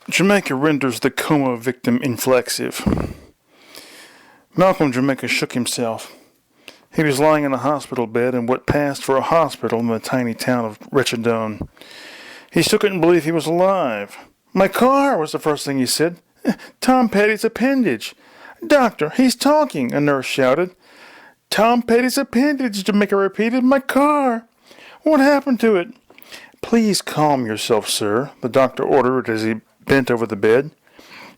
Jamaica renders the coma victim inflexive. Malcolm Jamaica shook himself. He was lying in a hospital bed in what passed for a hospital in the tiny town of Wretchedone. He still couldn't believe he was alive. "My car," was the first thing he said. "Tom Petty's appendage." "Doctor, he's talking," a nurse shouted. "Tom Petty's appendage," Jamaica repeated. "My car. What happened to it?" "Please calm yourself, sir," the doctor ordered as he bent over the bed.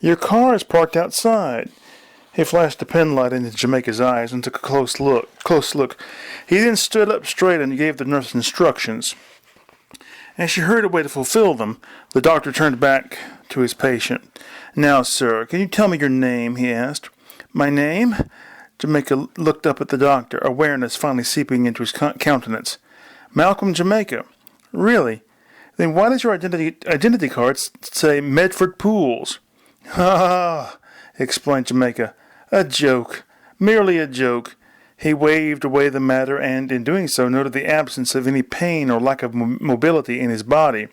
"Your car is parked outside." He flashed the penlight into Jamaica's eyes and took a close look. He then stood up straight and gave the nurse instructions. As she hurried away to fulfill them, the doctor turned back to his patient. "Now, sir, can you tell me your name?" he asked. "My name?" Jamaica looked up at the doctor, awareness finally seeping into his countenance. "Malcolm Jamaica." "Really? Then why does your identity card say Medford Pools?" "Ha!" explained Jamaica. "A joke. Merely a joke." He waved away the matter and, in doing so, noted the absence of any pain or lack of mobility in his body.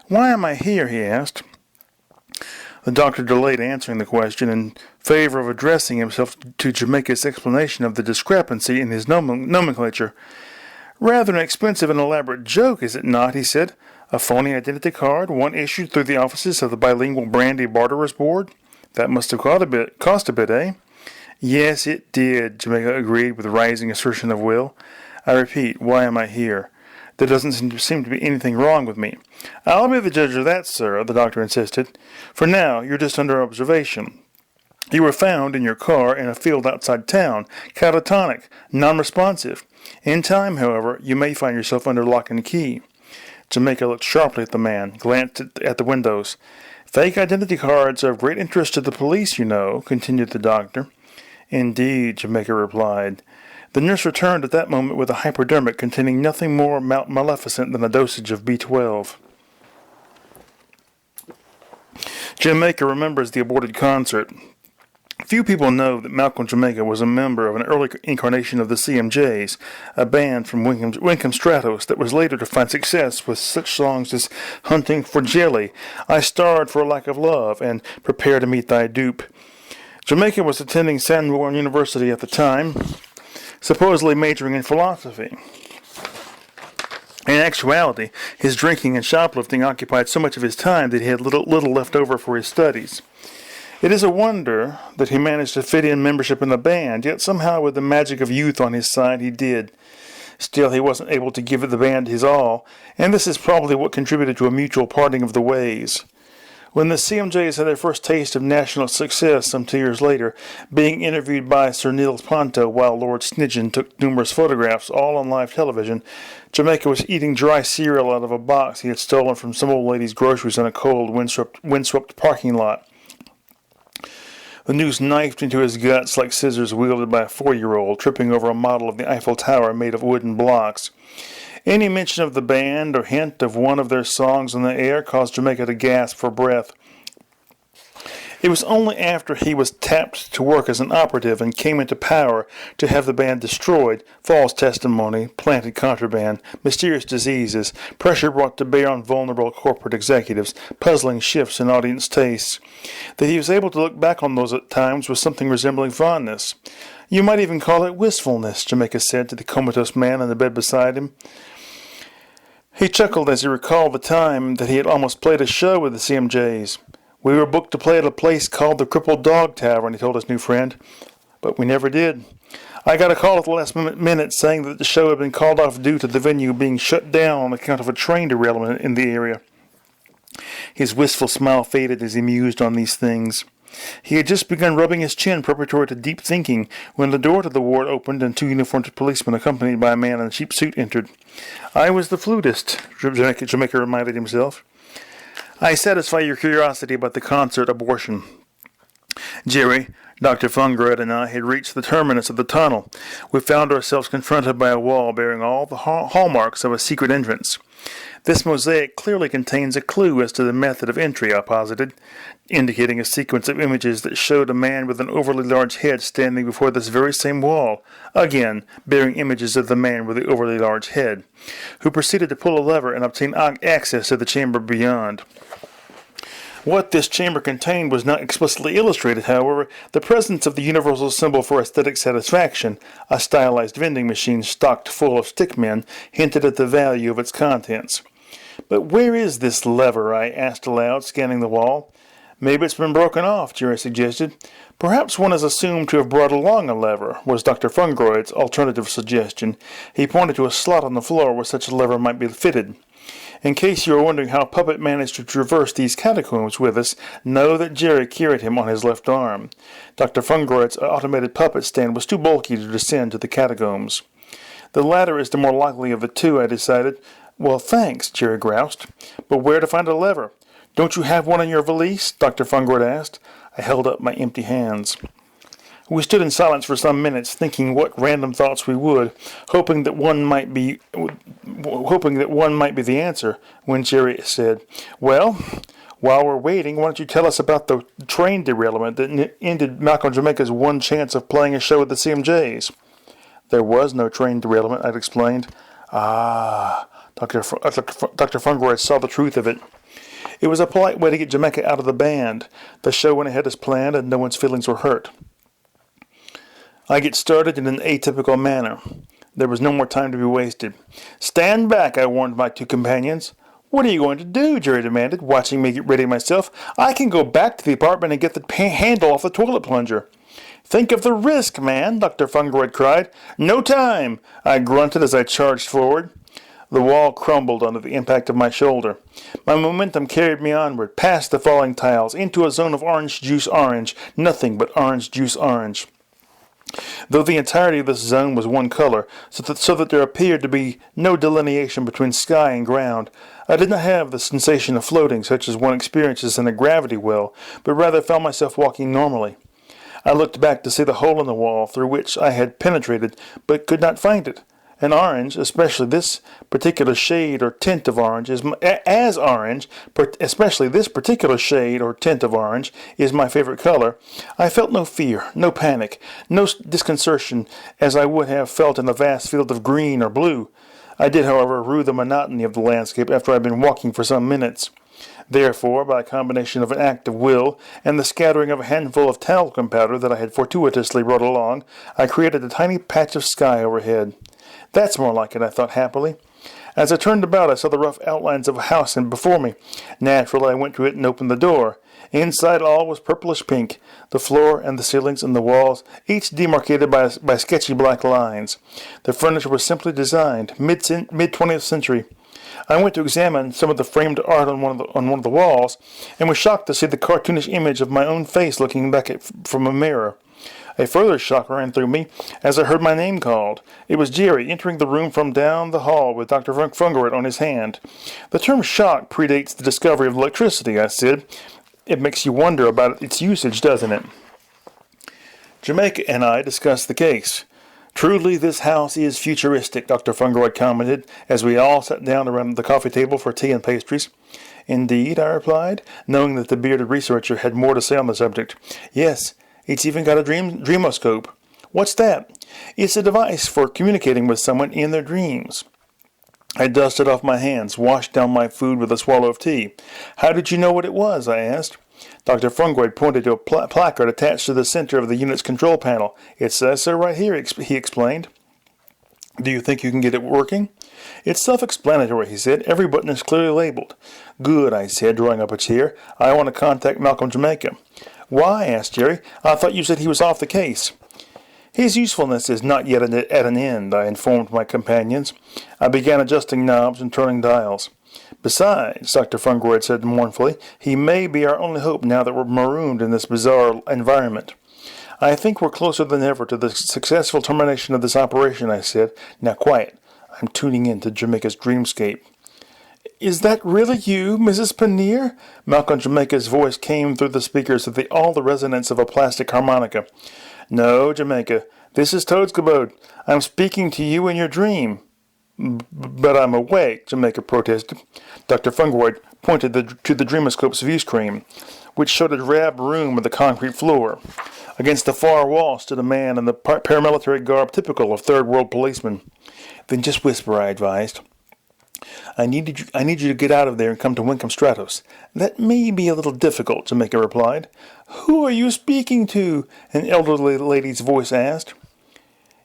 "Why am I here?" he asked. The doctor delayed answering the question in favor of addressing himself to Jamaica's explanation of the discrepancy in his nomenclature. "Rather an expensive and elaborate joke, is it not?" he said. "A phony identity card, one issued through the offices of the Bilingual Brandy Barterers Board? That must have cost a bit, eh?" "Yes, it did," Jamaica agreed with a rising assertion of will. "I repeat, why am I here? There doesn't seem to be anything wrong with me." "I'll be the judge of that, sir," the doctor insisted. "For now, you're just under observation. You were found in your car in a field outside town, catatonic, non-responsive. In time, however, you may find yourself under lock and key." Jamaica looked sharply at the man, glanced at the windows. "Fake identity cards are of great interest to the police, you know," continued the doctor. "Indeed," Jamaica replied. The nurse returned at that moment with a hypodermic containing nothing more maleficent than a dosage of B12. Jamaica remembers the aborted concert. Few people know that Malcolm Jamaica was a member of an early incarnation of the CMJs, a band from Winkham Stratos that was later to find success with such songs as "Hunting for Jelly," "I Starved for a Lack of Love," and "Prepare to Meet Thy Dupe." Jamaica was attending San Juan University at the time, supposedly majoring in philosophy. In actuality, his drinking and shoplifting occupied so much of his time that he had little left over for his studies. It is a wonder that he managed to fit in membership in the band, yet somehow with the magic of youth on his side he did. Still, he wasn't able to give the band his all, and this is probably what contributed to a mutual parting of the ways. When the CMJs had their first taste of national success some 2 years later, being interviewed by Sir Niels Ponto while Lord Snidgen took numerous photographs, all on live television, Jamaica was eating dry cereal out of a box he had stolen from some old lady's groceries in a cold, windswept parking lot. The news knifed into his guts like scissors wielded by a 4-year-old tripping over a model of the Eiffel Tower made of wooden blocks. Any mention of the band or hint of one of their songs on the air caused Jamaica to gasp for breath. It was only after he was tapped to work as an operative and came into power to have the band destroyed, false testimony, planted contraband, mysterious diseases, pressure brought to bear on vulnerable corporate executives, puzzling shifts in audience tastes, that he was able to look back on those at times with something resembling fondness. "You might even call it wistfulness," Jamaica said to the comatose man on the bed beside him. He chuckled as he recalled the time that he had almost played a show with the CMJs. "We were booked to play at a place called the Crippled Dog Tavern," he told his new friend. "But we never did. I got a call at the last minute saying that the show had been called off due to the venue being shut down on account of a train derailment in the area." His wistful smile faded as he mused on these things. He had just begun rubbing his chin preparatory to deep thinking when the door to the ward opened and 2 uniformed policemen accompanied by a man in a cheap suit entered. "I was the flutist," Jamaica reminded himself. "I satisfy your curiosity about the concert abortion. Jerry, Dr. Fungred, and I had reached the terminus of the tunnel. We found ourselves confronted by a wall bearing all the hallmarks of a secret entrance. This mosaic clearly contains a clue as to the method of entry, I posited, indicating a sequence of images that showed a man with an overly large head standing before this very same wall, again bearing images of the man with the overly large head, who proceeded to pull a lever and obtain access to the chamber beyond. What this chamber contained was not explicitly illustrated, however. The presence of the universal symbol for aesthetic satisfaction, a stylized vending machine stocked full of stickmen, hinted at the value of its contents. "But where is this lever?" I asked aloud, scanning the wall. "Maybe it's been broken off," Jerry suggested. "Perhaps one is assumed to have brought along a lever," was Dr. Fungroyd's alternative suggestion. He pointed to a slot on the floor where such a lever might be fitted. "In case you are wondering how Puppet managed to traverse these catacombs with us, know that Jerry carried him on his left arm. Dr. Fungroyd's automated puppet stand was too bulky to descend to the catacombs." "The latter is the more likely of the two," I decided. "Well, thanks," Jerry groused. "But where to find a lever?" "Don't you have one in your valise?" Dr. Fungroyd asked. I held up my empty hands. We stood in silence for some minutes, thinking what random thoughts we would, hoping that one might be the answer, when Jerry said, "Well, while we're waiting, why don't you tell us about the train derailment that ended Malcolm Jamaica's one chance of playing a show at the CMJs?" "There was no train derailment," I'd explained. "Ah." Dr. Fungroyd saw the truth of it. "It was a polite way to get Jamaica out of the band. The show went ahead as planned, and no one's feelings were hurt." I get started in an atypical manner. There was no more time to be wasted. "Stand back," I warned my two companions. "What are you going to do?" Jerry demanded, watching me get ready myself. "I can go back to the apartment and get the handle off the toilet plunger." "Think of the risk, man," Dr. Fungroyd cried. "No time," I grunted as I charged forward. The wall crumbled under the impact of my shoulder. My momentum carried me onward, past the falling tiles, into a zone of orange juice orange, nothing but orange juice orange. Though the entirety of this zone was one color, so that there appeared to be no delineation between sky and ground, I did not have the sensation of floating such as one experiences in a gravity well, but rather found myself walking normally. I looked back to see the hole in the wall through which I had penetrated, but could not find it. An orange, especially this particular shade or tint of orange, especially this particular shade or tint of orange, is my favorite color. I felt no fear, no panic, no disconcertion as I would have felt in a vast field of green or blue. I did, however, rue the monotony of the landscape after I had been walking for some minutes. Therefore, by a combination of an act of will and the scattering of a handful of talcum powder that I had fortuitously brought along, I created a tiny patch of sky overhead. "That's more like it," I thought happily. As I turned about, I saw the rough outlines of a house before me. Naturally, I went to it and opened the door. Inside, all was purplish pink, the floor and the ceilings and the walls, each demarcated by sketchy black lines. The furniture was simply designed, mid-20th century. I went to examine some of the framed art on one of the walls, and was shocked to see the cartoonish image of my own face looking back from a mirror. A further shock ran through me as I heard my name called. It was Jerry entering the room from down the hall with Dr. Fungroyd on his hand. "The term shock predates the discovery of electricity," I said. "It makes you wonder about its usage, doesn't it?" Jamaica and I discussed the case. "Truly, this house is futuristic," Dr. Fungroyd commented as we all sat down around the coffee table for tea and pastries. "Indeed," I replied, knowing that the bearded researcher had more to say on the subject. "Yes. It's even got a dreamoscope." "What's that?" "It's a device for communicating with someone in their dreams." I dusted off my hands, washed down my food with a swallow of tea. "How did you know what it was?" I asked. Dr. Fungroyd pointed to a placard attached to the center of the unit's control panel. "It says so right here," he explained. "Do you think you can get it working?" "It's self-explanatory," he said. "Every button is clearly labeled." "Good," I said, drawing up a chair. "I want to contact Malcolm Jamaica." "Why?" asked Jerry. "I thought you said he was off the case." "His usefulness is not yet at an end," I informed my companions. I began adjusting knobs and turning dials. "Besides," Dr. Fungroyd said mournfully, "he may be our only hope now that we're marooned in this bizarre environment." "I think we're closer than ever to the successful termination of this operation," I said. "Now quiet. I'm tuning in to Jamaica's dreamscape." "Is that really you, Mrs. Pannier?" Malcolm Jamaica's voice came through the speakers with all the resonance of a plastic harmonica. "No, Jamaica. This is Toadscabode. I'm speaking to you in your dream." "But I'm awake," Jamaica protested. Dr. Fungroyd pointed to the dreamoscope's view screen, which showed a drab room with a concrete floor. Against the far wall stood a man in the paramilitary garb typical of third world policemen. "Then just whisper," I advised. I need you to get out of there and come to Winkham Stratos." "That may be a little difficult," Jamaica replied. "Who are you speaking to?" an elderly lady's voice asked.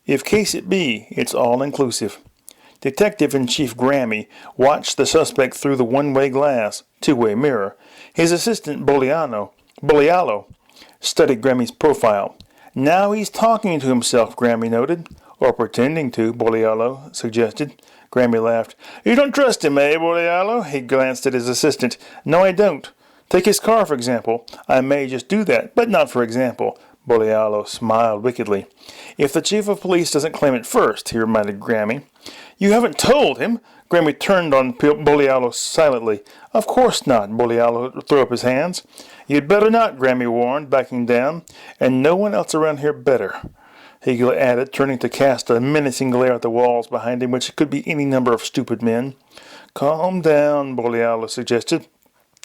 "If case it be, it's all inclusive." Detective-in-Chief Grammy watched the suspect through the one-way glass, two-way mirror. His assistant, Bolialo, studied Grammy's profile. "Now he's talking to himself," Grammy noted. "Or pretending to," Bolialo suggested. Grammy laughed. "You don't trust him, eh, Bolialo?" He glanced at his assistant. "No, I don't. Take his car, for example. I may just do that, but not for example." Bolialo smiled wickedly. "If the chief of police doesn't claim it first," he reminded Grammy. "You haven't told him?" Grammy turned on Bolialo silently. "Of course not." Bolialo threw up his hands. "You'd better not," Grammy warned, backing down. "And no one else around here better," he added, turning to cast a menacing glare at the walls behind him, which could be any number of stupid men. "Calm down," Bolialo suggested.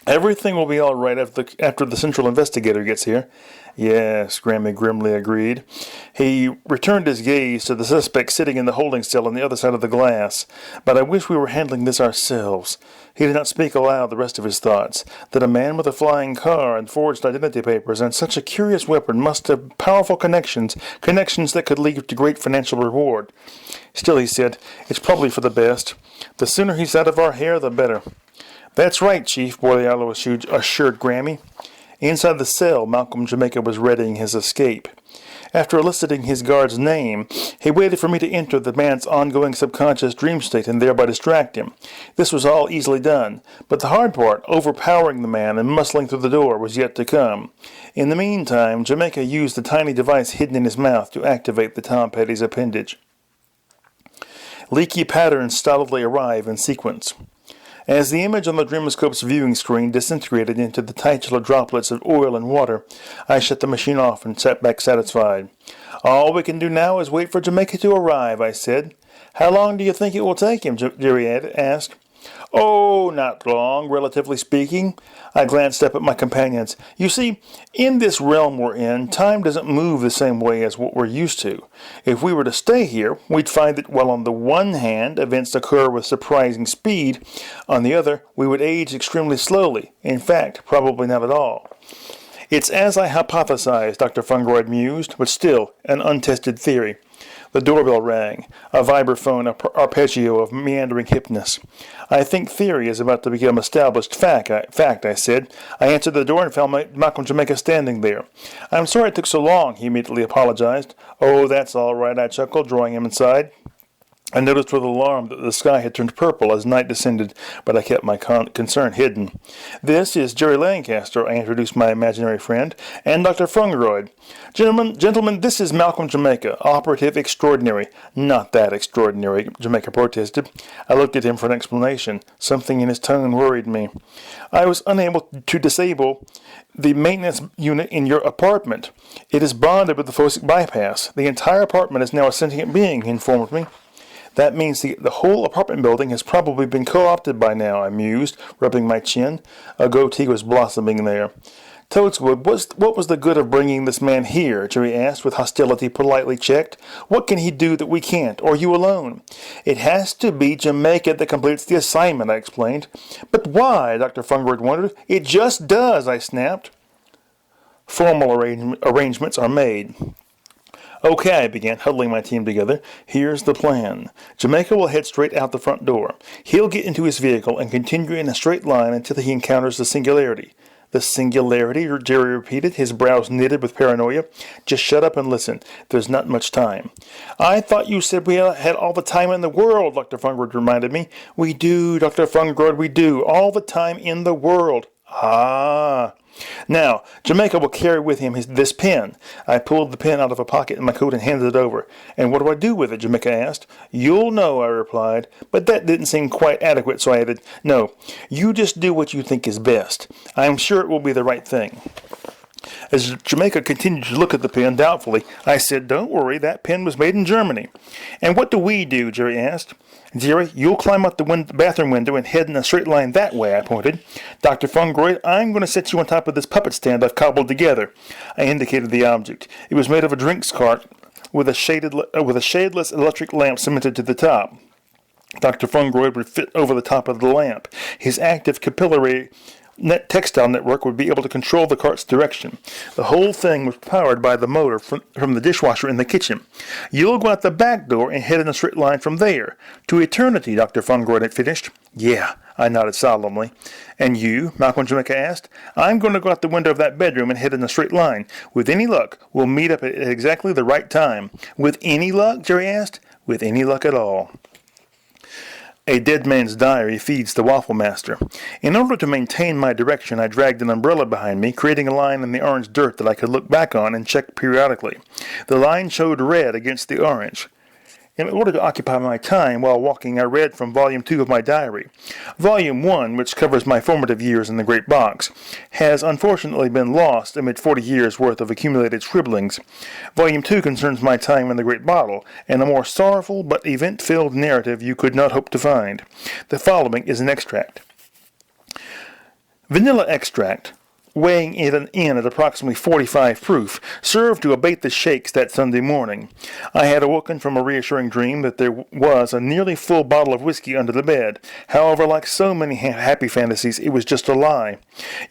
"Everything will be all right after the central investigator gets here." "Yes," Grammy grimly agreed. He returned his gaze to the suspect sitting in the holding cell on the other side of the glass. "But I wish we were handling this ourselves." He did not speak aloud the rest of his thoughts. That a man with a flying car and forged identity papers and such a curious weapon must have powerful connections that could lead to great financial reward. Still, he said, "it's probably for the best. The sooner he's out of our hair, the better." "That's right, Chief," Bolialo assured Grammy. Inside the cell, Malcolm Jamaica was readying his escape. After eliciting his guard's name, he waited for me to enter the man's ongoing subconscious dream state and thereby distract him. This was all easily done, but the hard part, overpowering the man and muscling through the door, was yet to come. In the meantime, Jamaica used the tiny device hidden in his mouth to activate the Tom Petty's appendage. Leaky patterns stolidly arrive in sequence. As the image on the Dreamoscope's viewing screen disintegrated into the titular droplets of oil and water, I shut the machine off and sat back satisfied. "All we can do now is wait for Jamaica to arrive," I said. "How long do you think it will take him?" Jerry asked. "Oh, not long, relatively speaking." I glanced up at my companions. "You see, in this realm we're in, time doesn't move the same way as what we're used to. If we were to stay here, we'd find that while on the one hand events occur with surprising speed, on the other we would age extremely slowly. In fact, probably not at all." "It's as I hypothesized," Dr. Fungroyd mused, "but still an untested theory." The doorbell rang, a vibraphone arpeggio of meandering hypnosis. "I think theory is about to become established fact," I said. I answered the door and found Malcolm Jamaica standing there. "I'm sorry it took so long," he immediately apologized. "Oh, that's all right," I chuckled, drawing him inside. I noticed with alarm that the sky had turned purple as night descended, but I kept my concern hidden. "This is Jerry Lancaster," I introduced my imaginary friend, "and Dr. Fungroyd. Gentlemen, this is Malcolm Jamaica, operative extraordinary." "Not that extraordinary," Jamaica protested. I looked at him for an explanation. Something in his tone worried me. "I was unable to disable the maintenance unit in your apartment. It is bonded with the phosic bypass. The entire apartment is now a sentient being," he informed me. "That means the whole apartment building has probably been co-opted by now," I mused, rubbing my chin. A goatee was blossoming there. "Toadswood, what was the good of bringing this man here?" Jerry asked, with hostility politely checked. "What can he do that we can't, or you alone?" "It has to be Jamaica that completes the assignment," I explained. "But why?" Dr. Fungroyd wondered. "It just does," I snapped. "Formal arrangements are made." "Okay," I began, huddling my team together. "Here's the plan. Jamaica will head straight out the front door. He'll get into his vehicle and continue in a straight line until he encounters the singularity." "The singularity?" Jerry repeated, his brows knitted with paranoia. "Just shut up and listen. There's not much time." "I thought you said we had all the time in the world," Dr. Fungroyd reminded me. "We do, Dr. Fungroyd, we do. All the time in the world." "Ah." "Now, Jamaica will carry with him this pen." I pulled the pen out of a pocket in my coat and handed it over. "And what do I do with it?" Jamaica asked. "You'll know," I replied. But that didn't seem quite adequate, so I added, "No, you just do what you think is best. I'm sure it will be the right thing." As Jamaica continued to look at the pen doubtfully, I said, "Don't worry, that pen was made in Germany." "And what do we do?" Jerry asked. "Jerry, you'll climb out the bathroom window and head in a straight line that way," I pointed. "Dr. Fungroyd, I'm going to set you on top of this puppet stand I've cobbled together." I indicated the object. It was made of a drinks cart with a shadeless electric lamp cemented to the top. Dr. Fungroyd would fit over the top of the lamp. His active capillary textile network would be able to control the cart's direction. The whole thing was powered by the motor from the dishwasher in the kitchen. You'll go out the back door and head in a straight line from there. To eternity, Dr. Fungroyd had finished. Yeah, I nodded solemnly. And you? Malcolm Jamaica asked. I'm going to go out the window of that bedroom and head in a straight line. With any luck, we'll meet up at exactly the right time. With any luck? Jerry asked. With any luck at all. A dead man's diary feeds the waffle master. In order to maintain my direction, I dragged an umbrella behind me, creating a line in the orange dirt that I could look back on and check periodically. The line showed red against the orange. In order to occupy my time while walking, I read from Volume 2 of my diary. Volume 1, which covers my formative years in the Great Box, has unfortunately been lost amid 40 years' worth of accumulated scribblings. Volume 2 concerns my time in the Great Bottle, and a more sorrowful but event-filled narrative you could not hope to find. The following is an extract. Vanilla extract, weighing it in at approximately 45 proof, served to abate the shakes that Sunday morning. I had awoken from a reassuring dream that there was a nearly full bottle of whiskey under the bed. However, like so many happy fantasies, it was just a lie.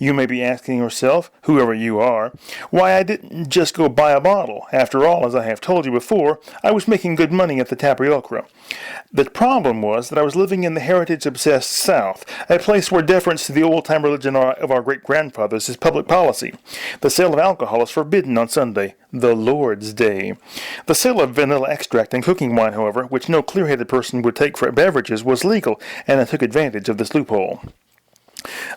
You may be asking yourself, whoever you are, why I didn't just go buy a bottle. After all, as I have told you before, I was making good money at the Tapioca. The problem was that I was living in the heritage-obsessed South, a place where deference to the old-time religion of our great-grandfathers is public policy. The sale of alcohol is forbidden on Sunday, the Lord's Day. The sale of vanilla extract and cooking wine, however, which no clear-headed person would take for beverages, was legal, and I took advantage of this loophole.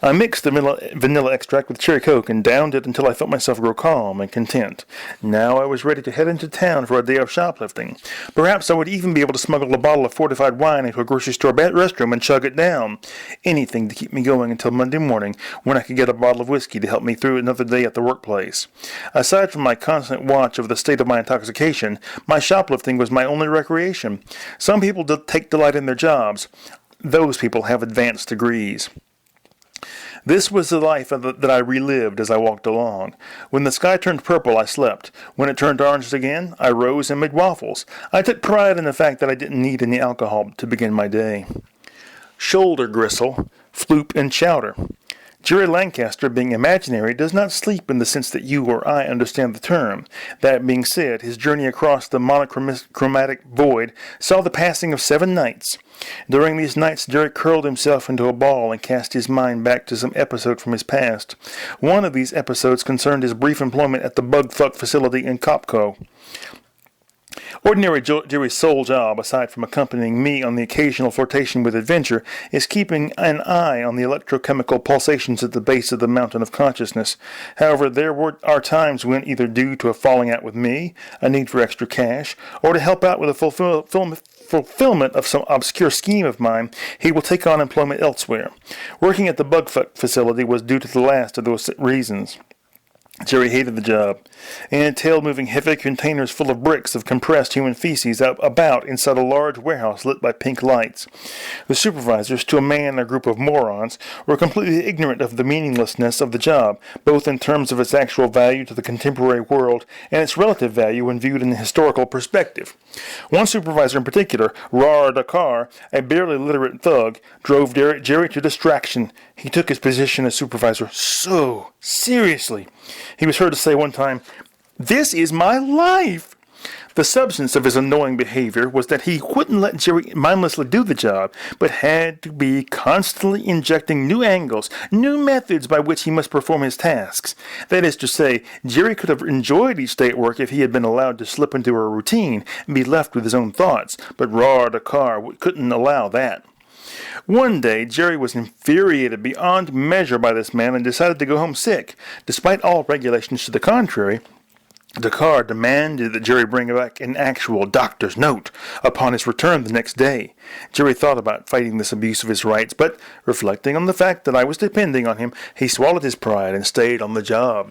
I mixed the vanilla extract with cherry coke and downed it until I felt myself grow calm and content. Now I was ready to head into town for a day of shoplifting. Perhaps I would even be able to smuggle a bottle of fortified wine into a grocery store restroom and chug it down. Anything to keep me going until Monday morning, when I could get a bottle of whiskey to help me through another day at the workplace. Aside from my constant watch of the state of my intoxication, my shoplifting was my only recreation. Some people take delight in their jobs. Those people have advanced degrees. This was the life that I relived as I walked along. When the sky turned purple, I slept. When it turned orange again, I rose and made waffles. I took pride in the fact that I didn't need any alcohol to begin my day. Shoulder gristle, floop, and chowder. Jerry Lancaster, being imaginary, does not sleep in the sense that you or I understand the term. That being said, his journey across the monochromatic void saw the passing of 7 nights. During these nights, Jerry curled himself into a ball and cast his mind back to some episode from his past. One of these episodes concerned his brief employment at the Bugfuck facility in Copco. Ordinary Jerry's sole job, aside from accompanying me on the occasional flirtation with adventure, is keeping an eye on the electrochemical pulsations at the base of the mountain of consciousness. However, there are times when, either due to a falling out with me, a need for extra cash, or to help out with the fulfillment of some obscure scheme of mine, he will take on employment elsewhere. Working at the Bugfuck facility was due to the last of those reasons. Jerry hated the job. It entailed moving heavy containers full of bricks of compressed human feces about inside a large warehouse lit by pink lights. The supervisors, to a man and a group of morons, were completely ignorant of the meaninglessness of the job, both in terms of its actual value to the contemporary world and its relative value when viewed in a historical perspective. One supervisor in particular, Rar Dakar, a barely literate thug, drove Jerry to distraction. He took his position as supervisor so seriously. He was heard to say one time, "This is my life." The substance of his annoying behavior was that he wouldn't let Jerry mindlessly do the job, but had to be constantly injecting new angles, new methods by which he must perform his tasks. That is to say, Jerry could have enjoyed each day at work if he had been allowed to slip into a routine and be left with his own thoughts, but Rar Dakar couldn't allow that. One day, Jerry was infuriated beyond measure by this man and decided to go home sick. Despite all regulations to the contrary, Dakar demanded that Jerry bring back an actual doctor's note upon his return the next day. Jerry thought about fighting this abuse of his rights, but reflecting on the fact that I was depending on him, he swallowed his pride and stayed on the job.